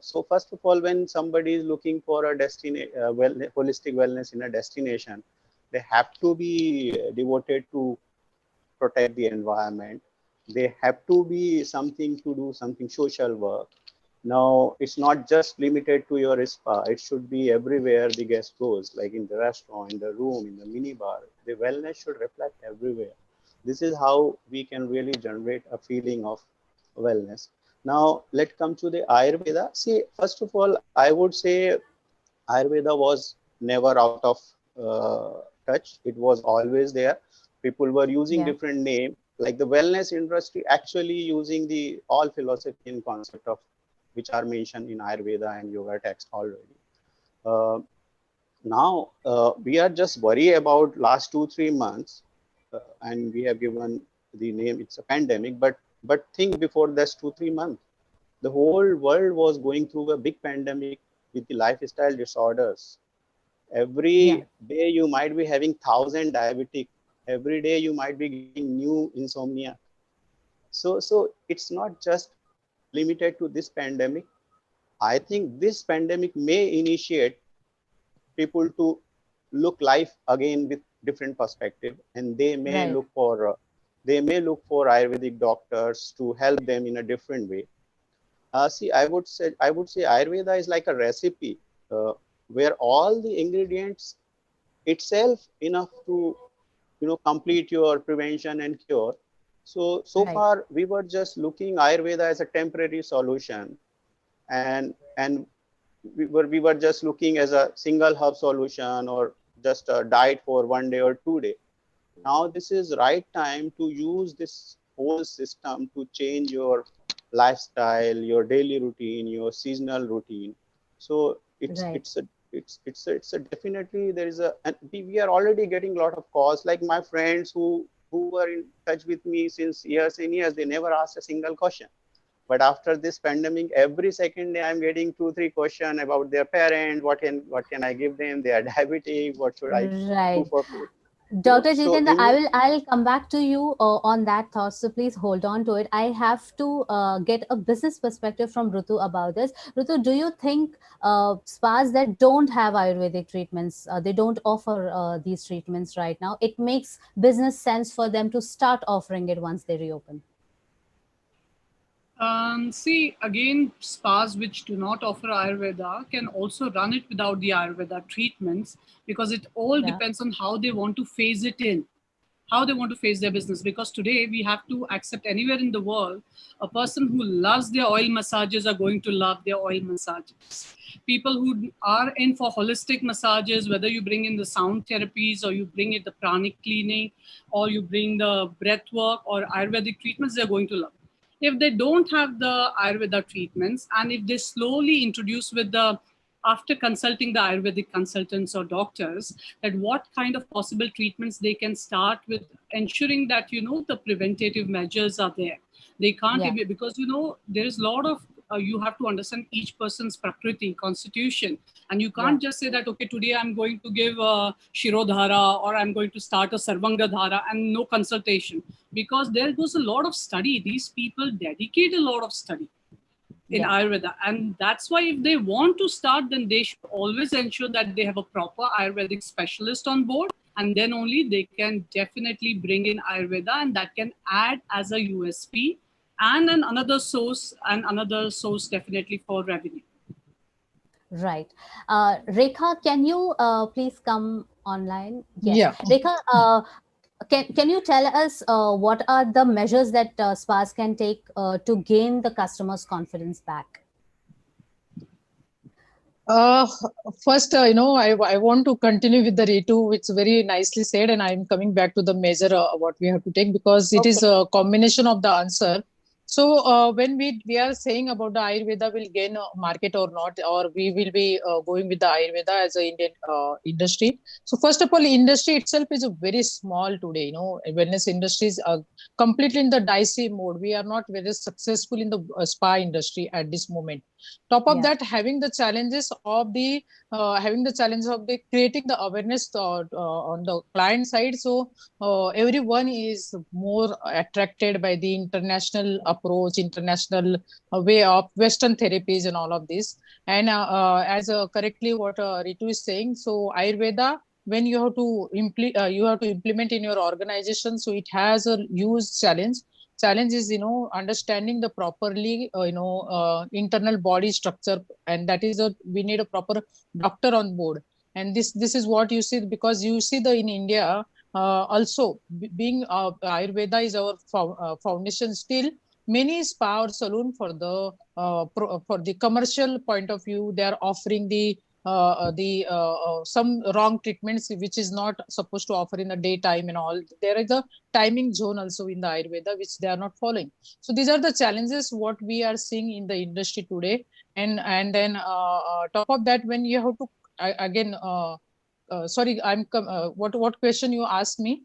[SPEAKER 7] So first of all, when somebody is looking for a holistic wellness in a destination, they have to be devoted to protect the environment. They have to be something to do something social work. Now, it's not just limited to your spa. It should be everywhere the guest goes, like in the restaurant, in the room, in the minibar. The wellness should reflect everywhere. This is how we can really generate a feeling of wellness. Now, let's come to the Ayurveda. See, first of all, I would say Ayurveda was never out of touch. It was always there. People were using
[SPEAKER 4] Yeah.
[SPEAKER 7] different names, like the wellness industry actually using the all philosophy and concept of which are mentioned in Ayurveda and yoga text already. Now we are just worried about last 2-3 months, and we have given the name. It's a pandemic, but think before this 2-3 months, the whole world was going through a big pandemic with the lifestyle disorders.
[SPEAKER 4] Yeah.
[SPEAKER 7] Every day you might be having 1,000 diabetic. Every day you might be getting new insomnia. So it's not just limited to this pandemic. I think this pandemic may initiate people to look life again with different perspective, and
[SPEAKER 4] Right.
[SPEAKER 7] they may look for Ayurvedic doctors to help them in a different way. See, I would say Ayurveda is like a recipe where all the ingredients itself enough to complete your prevention and cure. So
[SPEAKER 4] Right.
[SPEAKER 7] far we were just looking Ayurveda as a temporary solution, and we were just looking as a single herb solution or just a diet for 1 day or 2 day. Now this is right time to use this whole system to change your lifestyle, your daily routine, your seasonal routine. So it's
[SPEAKER 4] Right.
[SPEAKER 7] it's a it's a definitely there is a, and we are already getting a lot of calls, like my friends who were in touch with me since years and years. They never asked a single question, but after this pandemic, every second day I'm getting 2-3 questions about their parent. What can I give them? They are diabetic. What should I do
[SPEAKER 4] Right.
[SPEAKER 7] for food?
[SPEAKER 4] Dr.
[SPEAKER 7] So
[SPEAKER 4] Jitendra, I'll come back to you on that thought. So please hold on to it. I have to get a business perspective from Rutu about this. Rutu, do you think spas that don't have Ayurvedic treatments, they don't offer these treatments right now, it makes business sense for them to start offering it once they reopen?
[SPEAKER 8] See, again, spas which do not offer Ayurveda can also run it without the Ayurveda treatments, because it all
[SPEAKER 4] Yeah.
[SPEAKER 8] depends on how they want to phase it in, how they want to face their business. Because today we have to accept anywhere in the world, a person who loves their oil massages are going to love their oil massages. People who are in for holistic massages, whether you bring in the sound therapies or you bring in the pranic cleaning or you bring the breath work or Ayurvedic treatments, they're going to love. If they don't have the Ayurveda treatments, and if they slowly introduce with the, after consulting the Ayurvedic consultants or doctors, that what kind of possible treatments they can start with, ensuring that, the preventative measures are there. They can't,
[SPEAKER 4] Yeah.
[SPEAKER 8] because, there is a lot of, you have to understand each person's prakriti, constitution. And you can't just say that, okay, today I'm going to give Shirodhara or I'm going to start a Sarvanga Dhara and no consultation. Because there goes a lot of study. These people dedicate a lot of study in Ayurveda. And that's why if they want to start, then they should always ensure that they have a proper Ayurvedic specialist on board. And then only they can definitely bring in Ayurveda, and that can add as a USP and another source definitely for revenue.
[SPEAKER 4] Right. Rekha, can you please come online? Yes.
[SPEAKER 5] Yeah.
[SPEAKER 4] Rekha, can you tell us what are the measures that spas can take to gain the customer's confidence back?
[SPEAKER 5] First, I want to continue with the Ritu, which very nicely said, and I'm coming back to the measure what we have to take, because it is a combination of the answer. So when we are saying about the Ayurveda will gain a market or not, or we will be going with the Ayurveda as an Indian industry. So first of all, industry itself is a very small today. You know, wellness industries are completely in the dicey mode. We are not very successful in the spa industry at this moment. Top of that, having the challenges of the creating the awareness on the client side. So everyone is more attracted by the international approach, international way of Western therapies and all of this. And as correctly what Ritu is saying, so Ayurveda, when you have to implement in your organization, so it has a huge challenge is, you know, understanding the properly internal body structure, and that is we need a proper doctor on board. And this is what you see, because you see the in India also being Ayurveda is our foundation. Still many spa or salon for the commercial point of view, they are offering the some wrong treatments which is not supposed to offer in the daytime and all. There is a timing zone also in the Ayurveda which they are not following. So these are the challenges what we are seeing in the industry today. And then top of that, when you have to again sorry, what question you asked me?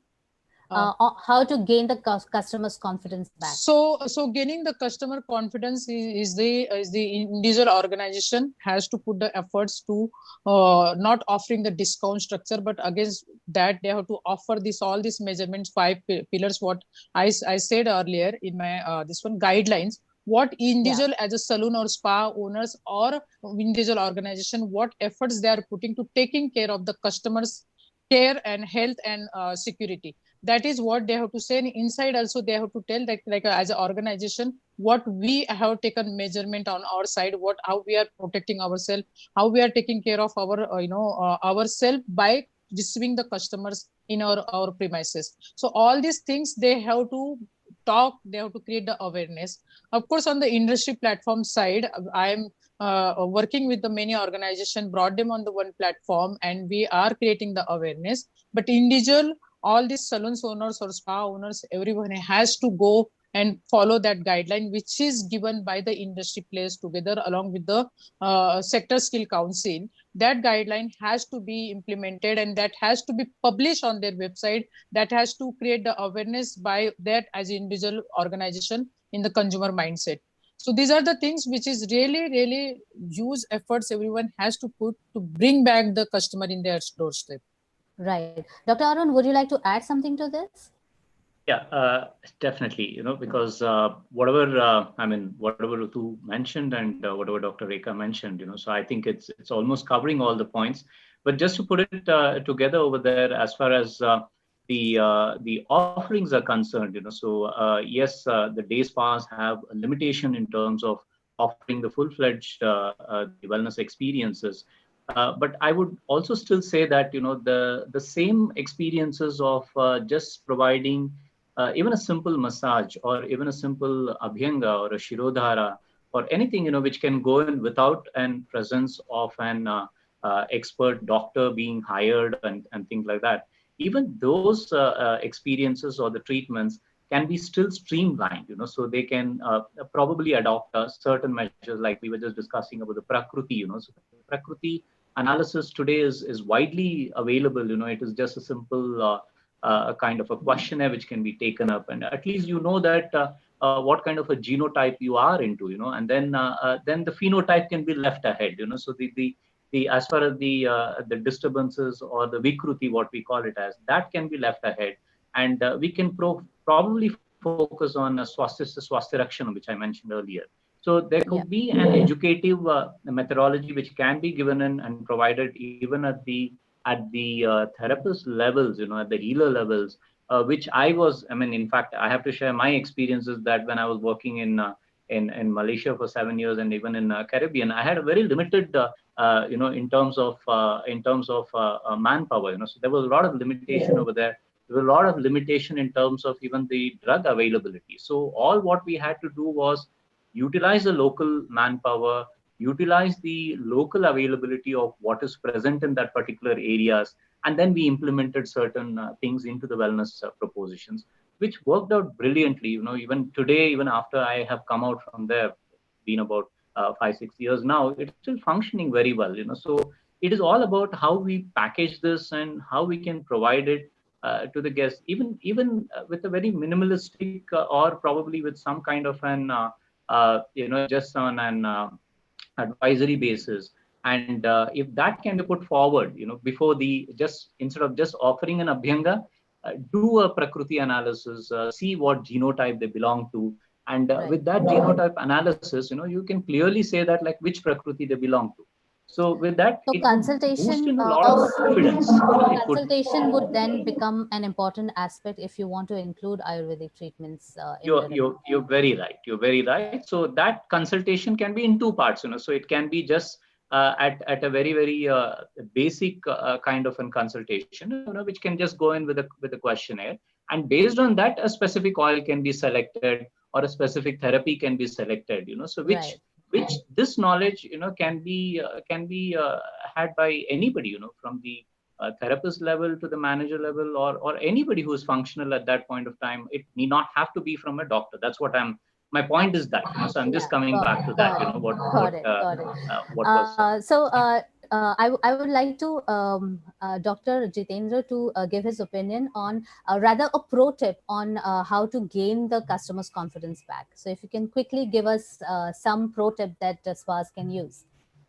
[SPEAKER 4] How to gain the customer's confidence back.
[SPEAKER 5] So gaining the customer confidence is the individual organization has to put the efforts to not offering the discount structure, but against that they have to offer all these measurements, 5 pillars what I said earlier in my this one guidelines. What individual as a salon or spa owners or individual organization, what efforts they are putting to taking care of the customers' care and health and security. That is what they have to say. And inside also they have to tell that, like as an organization, what we have taken measurement on our side, how we are protecting ourselves, how we are taking care of our ourselves by receiving the customers in our premises. So all these things they have to talk, they have to create the awareness. Of course, on the industry platform side, I am working with the many organizations, brought them on the one platform, and we are creating the awareness. But individual, all these salons owners or spa owners, everyone has to go and follow that guideline, which is given by the industry players together along with the sector skill council. That guideline has to be implemented, and that has to be published on their website. That has to create the awareness by that as an individual organization in the consumer mindset. So these are the things which is really huge efforts everyone has to put to bring back the customer in their doorstep.
[SPEAKER 4] Right. Dr. Arun, would you like to add something to this?
[SPEAKER 6] Yeah, definitely. You know, because whatever Ritu mentioned and whatever Dr. Rekha mentioned, you know, so I think it's almost covering all the points. But just to put it together over there, as far as the offerings are concerned, you know, so yes, the day spas have a limitation in terms of offering the full-fledged wellness experiences. But I would also still say that, you know, the same experiences of just providing even a simple massage or even a simple abhyanga or a shirodhara or anything, you know, which can go in without an presence of an expert doctor being hired and things like that. Even those experiences or the treatments can be still streamlined, you know, so they can probably adopt certain measures like we were just discussing about the Prakriti, you know. So Prakriti analysis today is widely available, you know. It is just a simple kind of a questionnaire which can be taken up, and at least you know that what kind of a genotype you are into, you know, and then the phenotype can be left ahead, you know. So the as far as the disturbances or the vikruti, what we call it as, that can be left ahead, and we can probably focus on swasthya rakshana, which I mentioned earlier. So there could be an educative methodology which can be given and provided even at the therapist levels, you know, at the healer levels, which in fact, I have to share my experiences that when I was working in Malaysia for 7 years and even in Caribbean, I had a very limited, you know, in terms of manpower, you know. So there was a lot of limitation over there. There was a lot of limitation in terms of even the drug availability. So all what we had to do was utilize the local manpower, utilize the local availability of what is present in that particular areas, and then we implemented certain things into the wellness propositions. which worked out brilliantly. Even today, even after I have come out from there, been about 5-6 years now, it's still functioning very well. So it is all about how we package this and how we can provide it to the guests, even with a very minimalistic or probably with some kind of an just on an advisory basis. And if that can be put forward, before instead of just offering an abhyanga, do a prakriti analysis, see what genotype they belong to, and with that genotype analysis, you can clearly say that like which prakriti they belong to. So with that,
[SPEAKER 4] So
[SPEAKER 6] it would boost
[SPEAKER 4] consultation
[SPEAKER 6] in a lot of confidence.
[SPEAKER 4] consultation would then become an important aspect if you want to include Ayurvedic treatments.
[SPEAKER 6] You're very right. You're very right. So that consultation can be in two parts. So it can be just at a very basic kind of a consultation, which can just go in with a questionnaire, and based on that, a specific oil can be selected or a specific therapy can be selected. So which this knowledge can be had by anybody, from the therapist level to the manager level, or anybody who is functional at that point of time. It need not have to be from a doctor. That's what my point is that. So I'm just coming back to that. What was
[SPEAKER 4] I would like to Dr. Jitendra to give his opinion on rather a pro tip on how to gain the customer's confidence back. So if you can quickly give us some pro tip that spas can use.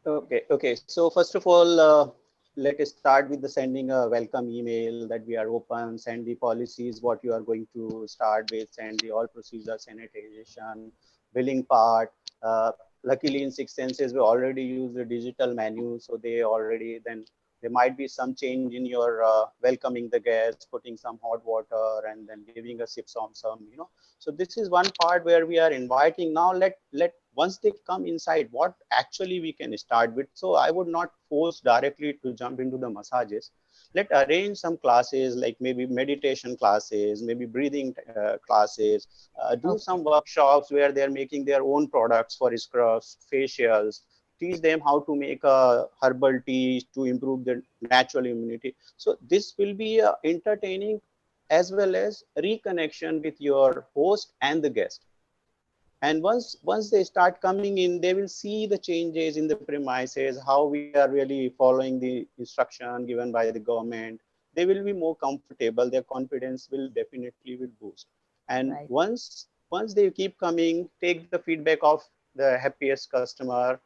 [SPEAKER 7] Okay. So first of all, let us start with the sending a welcome email that we are open, send the policies, what you are going to start with, send the all procedure, sanitization, billing part. Luckily in Six Senses, we already use the digital menu. So there might be some change in your welcoming the guests, putting some hot water and then giving a sip on some, So this is one part where we are inviting. Now once they come inside, what actually we can start with. So I would not force directly to jump into the massages. Let's arrange some classes, like maybe meditation classes, maybe breathing classes, do some workshops where they're making their own products for scrubs, facials, teach them how to make a herbal tea to improve their natural immunity. So this will be entertaining as well as reconnection with your host and the guest. And once they start coming in, they will see the changes in the premises, how we are really following the instruction given by the government. They will be more comfortable. Their confidence will definitely boost. And once they keep coming, take the feedback of the happiest customer,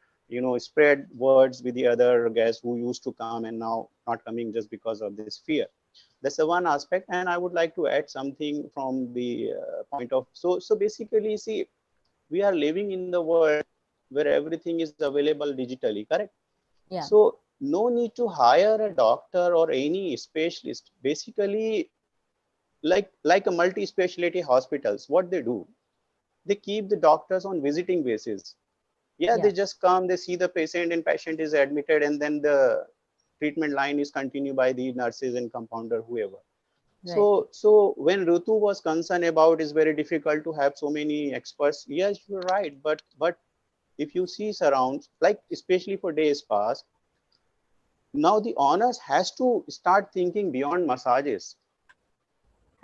[SPEAKER 7] spread words with the other guests who used to come and now not coming just because of this fear. That's the one aspect. And I would like to add something from the point of, so basically, see, we are living in the world where everything is available digitally, correct?
[SPEAKER 4] Yeah.
[SPEAKER 7] So no need to hire a doctor or any specialist. Basically, like a multi-specialty hospitals, what they do, they keep the doctors on visiting basis. Yeah, they just come, they see the patient and patient is admitted, and then the treatment line is continued by the nurses and compounder, whoever. Right. So when Ritu was concerned about it's very difficult to have so many experts, yes, you're right. But if you see surrounds, like especially for day spas, now the owners has to start thinking beyond massages.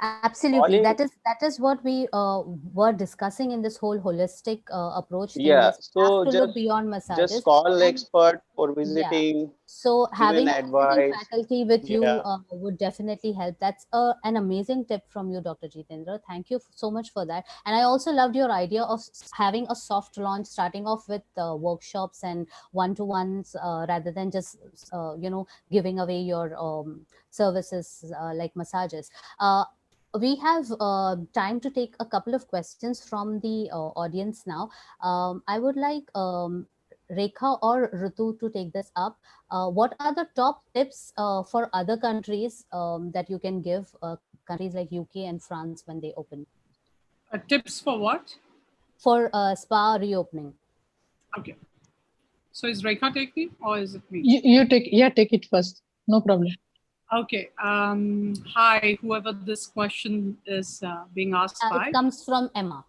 [SPEAKER 4] Absolutely. That is what we were discussing in this whole holistic approach thing.
[SPEAKER 7] Yeah.
[SPEAKER 4] Is
[SPEAKER 7] So
[SPEAKER 4] have to look beyond massages.
[SPEAKER 7] Just call expert for visiting.
[SPEAKER 4] Yeah. So having
[SPEAKER 7] advice,
[SPEAKER 4] faculty with you would definitely help. That's an amazing tip from you, Dr. Jitendra. Thank you so much for that. And I also loved your idea of having a soft launch, starting off with workshops and one-to-ones rather than just giving away your services like massages. We have time to take a couple of questions from the audience now. I would like Rekha or Ritu to take this up. What are the top tips for other countries that you can give, countries like UK and France when they open?
[SPEAKER 8] Tips for what?
[SPEAKER 4] For spa reopening.
[SPEAKER 8] Okay. So is Rekha taking or is it me?
[SPEAKER 5] You take it first. No problem.
[SPEAKER 8] Okay. Hi, whoever this question is being asked by.
[SPEAKER 4] It comes from Emma.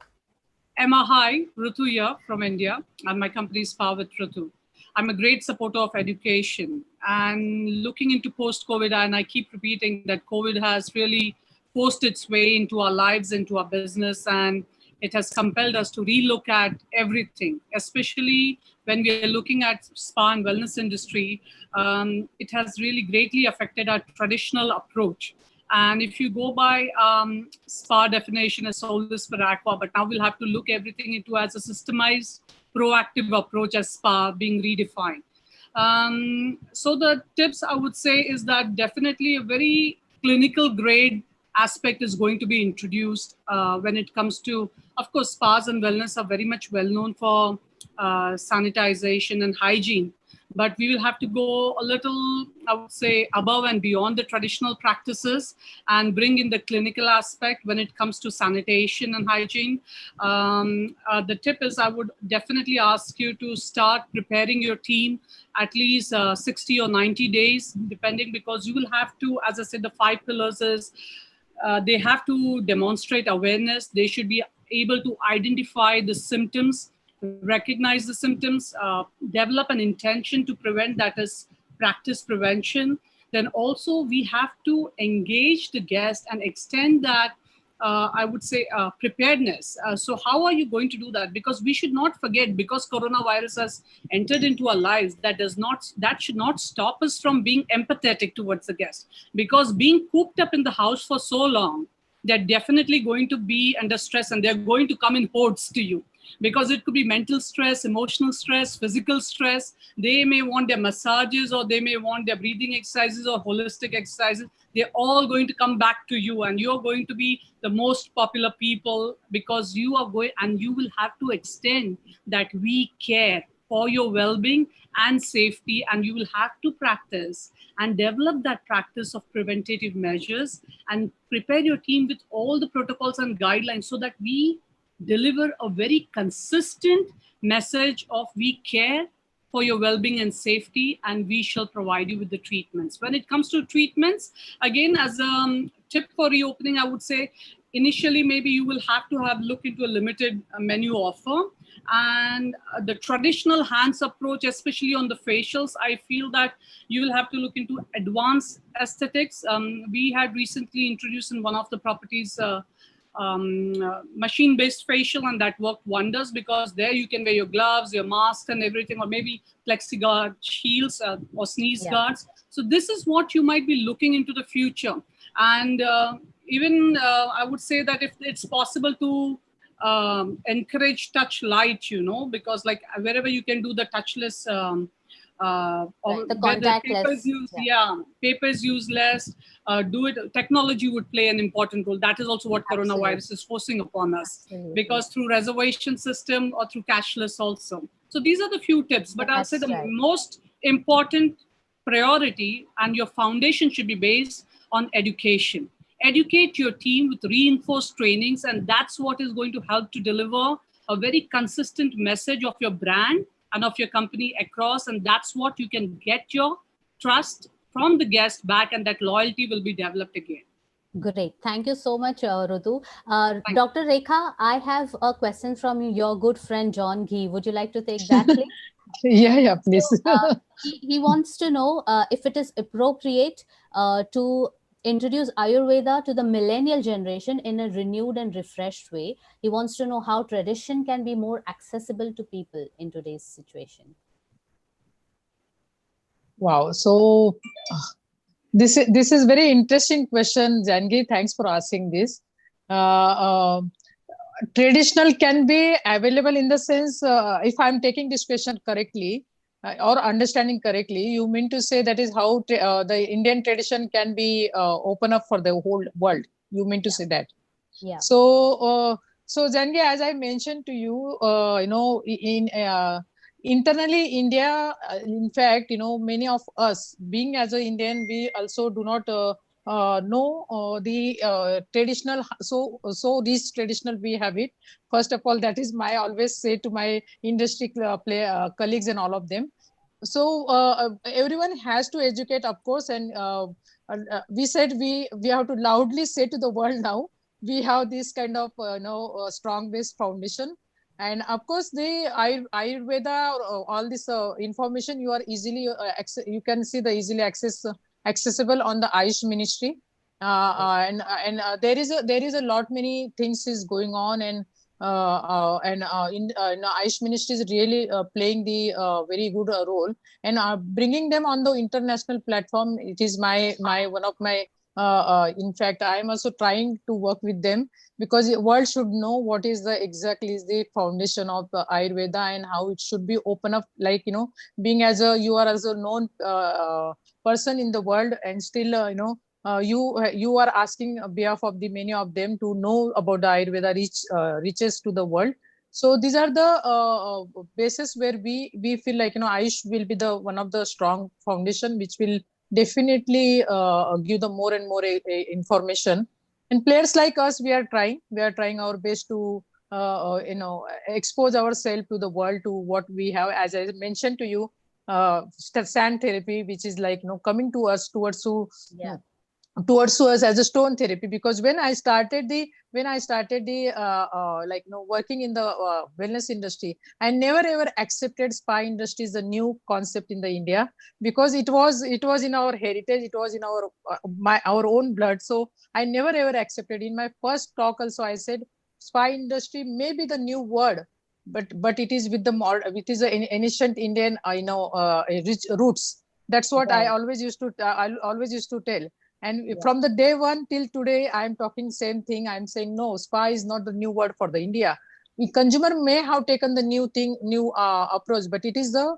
[SPEAKER 8] Emma, hi. Ritu here from India, and my company is Spa with Ritu. I'm a great supporter of education and looking into post-COVID, and I keep repeating that COVID has really forced its way into our lives, into our business, and it has compelled us to relook at everything, especially when we are looking at spa and wellness industry. It has really greatly affected our traditional approach. And if you go by spa definition as solus per aqua, but now we'll have to look everything into as a systemized, proactive approach as spa being redefined. So the tips I would say is that definitely a very clinical grade aspect is going to be introduced when it comes to, of course, spas and wellness are very much well known for sanitization and hygiene. But we will have to go a little, I would say, above and beyond the traditional practices and bring in the clinical aspect when it comes to sanitation and hygiene. The tip is I would definitely ask you to start preparing your team at least 60 or 90 days, depending, because you will have to, as I said, the 5 pillars is they have to demonstrate awareness. They should be able to identify the symptoms, recognize the symptoms, develop an intention to prevent, that is practice prevention. Then also we have to engage the guest and extend that, I would say, preparedness. So how are you going to do that? Because we should not forget, because coronavirus has entered into our lives, that should not stop us from being empathetic towards the guest. Because being cooped up in the house for so long, they're definitely going to be under stress, and they're going to come in hordes to you. Because it could be mental stress, emotional stress, physical stress. They may want their massages, or they may want their breathing exercises or holistic exercises. They're all going to come back to you, and you're going to be the most popular people, because you are going, and you will have to extend that we care for your well-being and safety, and you will have to practice and develop that practice of preventative measures and prepare your team with all the protocols and guidelines so that we deliver a very consistent message of we care for your well-being and safety, and we shall provide you with the treatments. When it comes to treatments, again, as a tip for reopening, I would say initially maybe you will have to have look into a limited menu offer. And the traditional hands approach, especially on the facials, I feel that you will have to look into advanced aesthetics. We had recently introduced in one of the properties machine-based facial, and that worked wonders, because there you can wear your gloves, your mask and everything, or maybe plexiguard shields or sneeze guards. So this is what you might be looking into the future. And even I would say that if it's possible to encourage touch light, because like wherever you can do the touchless, or
[SPEAKER 4] the
[SPEAKER 8] contactless,
[SPEAKER 4] contactless,
[SPEAKER 8] paper is used less, do it. Technology would play an important role. That is also what coronavirus is forcing upon us.
[SPEAKER 4] Absolutely.
[SPEAKER 8] Because through reservation system or through cashless also. So these are the few tips, but I'll say the most important priority and your foundation should be based on education. Educate your team with reinforced trainings, and that's what is going to help to deliver a very consistent message of your brand and of your company across, and that's what you can get your trust from the guest back, and that loyalty will be developed again.
[SPEAKER 4] Great. Thank you so much, Rutu. Dr. Rekha, I have a question from your good friend, John Ghee. Would you like to take that, please?
[SPEAKER 5] Yeah, please.
[SPEAKER 4] So, he wants to know if it is appropriate to introduce Ayurveda to the millennial generation in a renewed and refreshed way. He wants to know how tradition can be more accessible to people in today's situation.
[SPEAKER 5] Wow. So this is very interesting question, Jangi. Thanks for asking this. Traditional can be available in the sense, if I'm taking this question correctly, or understanding correctly, you mean to say that is how the Indian tradition can be open up for the whole world. You mean to say that?
[SPEAKER 4] Yeah.
[SPEAKER 5] So, Jangi, as I mentioned to you, internally India, in fact, many of us being as an Indian, we also do not know the traditional. So this traditional we have it. First of all, that is my always say to my industry colleagues and all of them. So everyone has to educate, of course, and we said we have to loudly say to the world now we have this kind of strong based foundation. And of course, the Ayurveda, all this information you are easily you can see the easily accessible on the Ayush Ministry. There is a lot many things is going on, and Ayush ministry is really playing the very good role, and bringing them on the international platform. It is my one of my in fact, I am also trying to work with them, because the world should know what is the exactly is the foundation of the Ayurveda, and how it should be open up, like, being as a, you are as a known person in the world, and still you are asking on behalf of the many of them to know about the Ayurveda reaches to the world. So these are the basis where we feel like, Ayush will be the one of the strong foundation, which will definitely give the more and more information. And players like us, we are trying our best to expose ourselves to the world, to what we have. As I mentioned to you, sand therapy, which is like, coming to us towards us as a stone therapy. Because when I started the working in the wellness industry, I never ever accepted spa industry as a new concept in the India, because it was in our heritage, it was in our own blood. So I never ever accepted. In my first talk also, I said spa industry may be the new word, but it is with it is an ancient Indian rich roots. That's what I always used to tell. And from the day one till today, I'm talking same thing. I'm saying, no, spa is not the new word for the India. The consumer may have taken the new approach, but it is a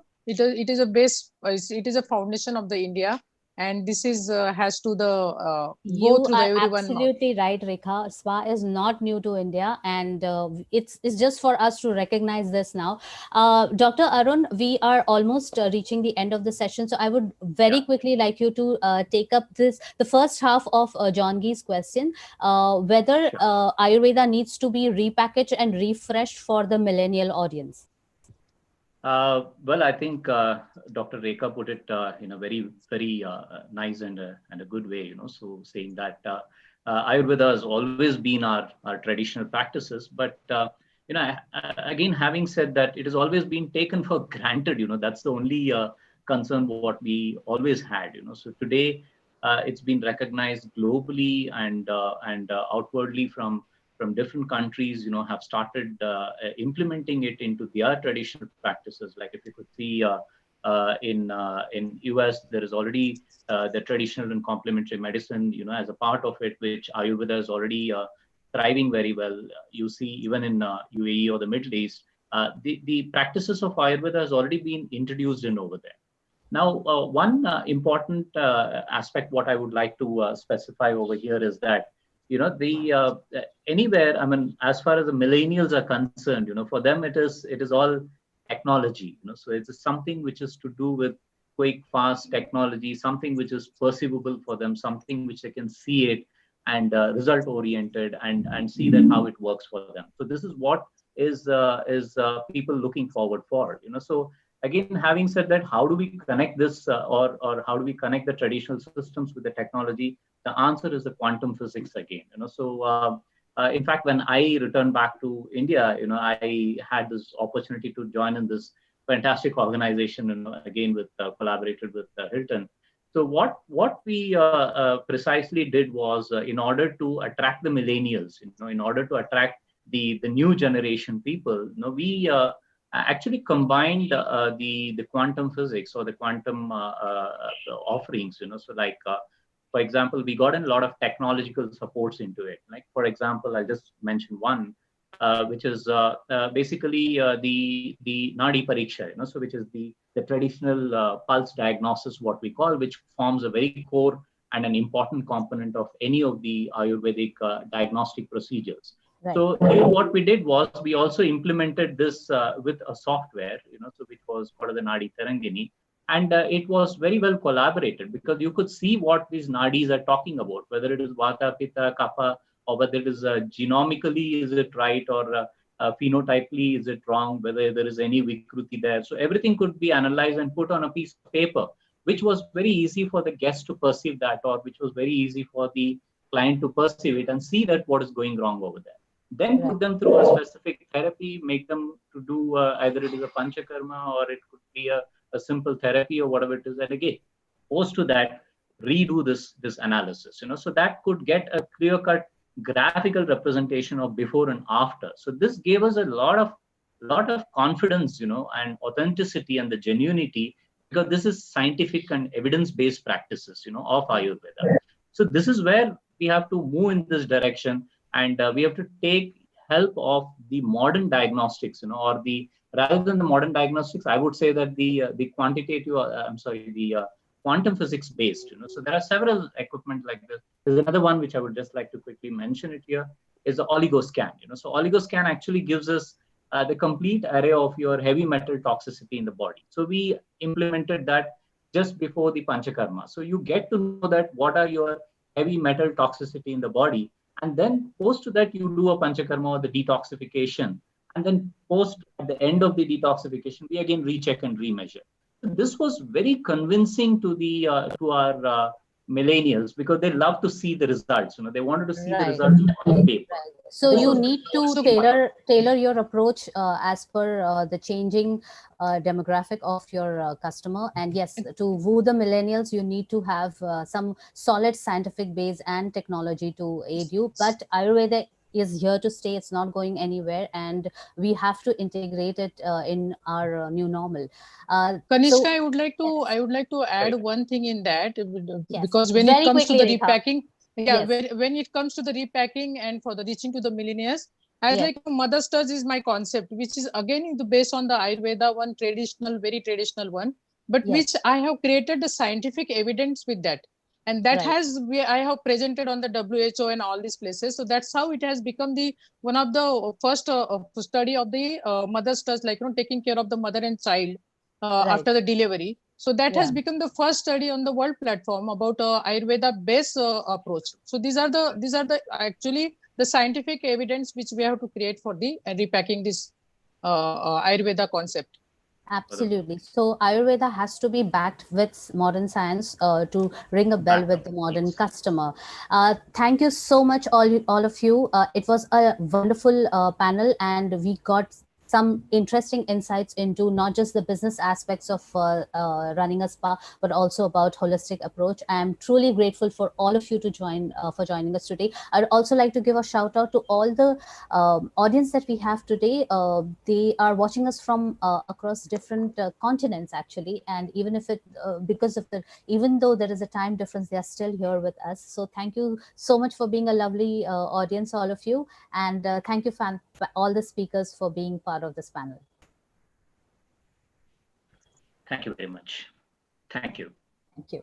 [SPEAKER 5] base. It is a foundation of the India, and this is has to go
[SPEAKER 4] You
[SPEAKER 5] through
[SPEAKER 4] are
[SPEAKER 5] everyone.
[SPEAKER 4] absolutely right, Rekha. Spa is not new to India, and it's just for us to recognize this now. Dr. Arun, we are almost reaching the end of the session, so I would very quickly like you to take up the first half of John Gee's question, whether Ayurveda needs to be repackaged and refreshed for the millennial audience.
[SPEAKER 6] Well, I think Dr. Rekha put it in a very, very nice and a good way, so saying that Ayurveda has always been our traditional practices, but, again, having said that, it has always been taken for granted, that's the only concern what we always had, so today it's been recognized globally and outwardly from different countries, have started implementing it into their traditional practices. Like if you could see in US, there is already the traditional and complementary medicine, as a part of it, which Ayurveda is already thriving very well. You see, even in UAE or the Middle East, the practices of Ayurveda has already been introduced in over there. Now, one important aspect what I would like to specify over here is that, anywhere, I mean, as far as the millennials are concerned, for them it is all technology, so it's something which is to do with quick, fast technology, something which is perceivable for them, something which they can see it and result oriented and see that how it works for them. So this is what is people looking forward for, so again, having said that, how do we connect this or how do we connect the traditional systems with the technology? The answer is the quantum physics again. So in fact, when I returned back to India, I had this opportunity to join in this fantastic organization, again with collaborated with Hilton. So what we precisely did was, in order to attract the millennials, in order to attract the new generation people, we actually combined the quantum physics or the quantum offerings, so like, for example, we got in a lot of technological supports into it. Like, for example, I'll just mention one, which is basically the Nadi Pariksha, so which is the traditional pulse diagnosis, what we call, which forms a very core and an important component of any of the Ayurvedic diagnostic procedures. Right. So here what we did was we also implemented this with a software, so which was called the Nadi Tarangini. And it was very well collaborated because you could see what these nadis are talking about, whether it is Vata, Pitta, Kapha, or whether it is genomically, is it right, or phenotypically, is it wrong, whether there is any Vikruti there. So everything could be analyzed and put on a piece of paper, which was very easy for the guest to perceive that, or which was very easy for the client to perceive it and see that what is going wrong over there. Then put them through a specific therapy, make them to do either it is a panchakarma or it could be a simple therapy or whatever it is. And again, opposed to that, redo this analysis, so that could get a clear-cut graphical representation of before and after. So this gave us a lot of confidence, and authenticity and the genuinity, because this is scientific and evidence-based practices, of Ayurveda. So this is where we have to move in this direction, and we have to take help of the modern diagnostics, or rather than the modern diagnostics, I would say that the quantitative, the quantum physics based, So there are several equipment like this. There's another one which I would just like to quickly mention it here, is the oligoscan. So oligoscan actually gives us the complete array of your heavy metal toxicity in the body. So we implemented that just before the Panchakarma. So you get to know that what are your heavy metal toxicity in the body, and then post to that you do a Panchakarma or the detoxification, and then post at the end of the detoxification we again recheck and remeasure. This was very convincing to our millennials, because they love to see the results. They wanted to see the results on paper.
[SPEAKER 4] Right. So you need to tailor your approach as per the changing demographic of your customer. And yes, to woo the millennials, you need to have some solid scientific base and technology to aid you. But Ayurveda is here to stay. It's not going anywhere, and we have to integrate it in our new normal.
[SPEAKER 5] Kanishka, I would like to add one thing in that, because when it comes to the repacking, when it comes to the repacking and for the reaching to the millennials, as like mother's touch is my concept, which is again based on the Ayurveda one, very traditional one, but which I have created the scientific evidence with that. And that I have presented on the WHO and all these places. So that's how it has become one of the first study of the mother's touch, like, taking care of the mother and child after the delivery. So that has become the first study on the world platform about Ayurveda based approach. So these are the actually the scientific evidence which we have to create for the repacking this Ayurveda concept.
[SPEAKER 4] Absolutely. So Ayurveda has to be backed with modern science to ring a bell with the modern customer. Thank you so much, all of you. It was a wonderful panel, and we got some interesting insights into not just the business aspects of running a spa, but also about holistic approach. I am truly grateful for all of you to joining us today. I'd also like to give a shout out to all the audience that we have today. They are watching us from across different continents, actually, and even if even though there is a time difference, they are still here with us. So thank you so much for being a lovely audience, all of you, and thank you all the speakers for being part of this panel.
[SPEAKER 6] Thank you very much. Thank you.
[SPEAKER 4] Thank you.